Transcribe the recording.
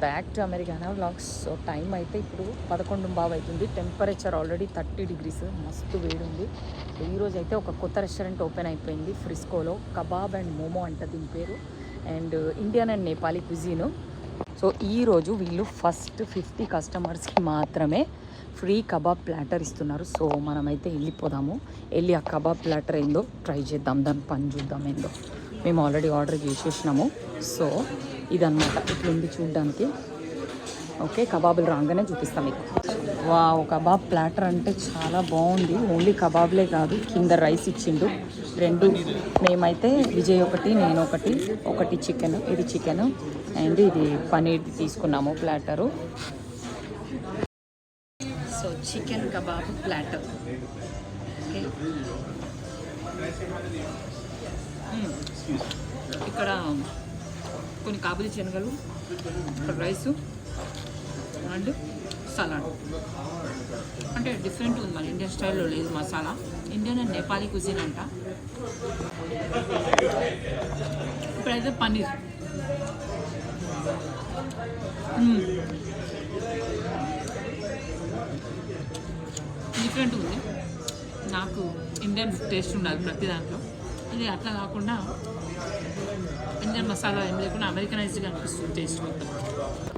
Back to Americana vlogs. So time అయితే ఇప్పుడు 11:15 అవుతుంది. టెంపరేచర్ ఆల్రెడీ 30 degrees, మస్తు వేడి ఉంది. సో ఈరోజు అయితే ఒక కొత్త రెస్టారెంట్ ఓపెన్ అయిపోయింది ఫ్రిస్కోలో. కబాబ్ అండ్ మోమో అంట దీని పేరు. And Indian and Nepali cuisine. So ఈరోజు వీళ్ళు ఫస్ట్ 50 కస్టమర్స్కి మాత్రమే ఫ్రీ కబాబ్ ప్లాటర్ ఇస్తున్నారు. సో మనమైతే వెళ్ళిపోదాము. వెళ్ళి ఆ కబాబ్ ప్లాటర్ ఏందో ట్రై చేద్దాం, దాని పని చూద్దాం ఏందో. మేము ఆల్రెడీ ఆర్డర్ చేసేసినాము. సో ఇదన్నమాట, ఇట్లుంది చూడ్డానికి. ఓకే, కబాబులు రాగానే చూపిస్తాం మీకు. వావ్, కబాబ్ ప్లాటర్ అంటే చాలా బాగుంది. ఓన్లీ కబాబ్లే కాదు, కింద రైస్ ఇచ్చిండు 2. మేమైతే విజయ్ ఒకటి, నేను ఒకటి చికెన్, ఇది చికెన్ అండ్ ఇది పనీర్ తీసుకున్నాము platter. So chicken kebab platter. Okay, ఇక్కడ కొన్ని కాబూలి శనగలు, రైసు అండ్ సలాడ్. అంటే డిఫరెంట్ ఉంది, మన ఇండియన్ స్టైల్లో లేదు masala. Indian and Nepali cuisine అంట. ఇప్పుడైతే పన్నీర్. డిఫరెంట్ ఉంది. నాకు ఇండియన్ టేస్ట్ ఉండాలి ప్రతి దాంట్లో. ఇది అట్లా కాకుండా ఇండియన్ మసాలా ఏం లేకుండా అమెరికనైజ్డ్గా అనిపిస్తుంది టేస్ట్ మొత్తం.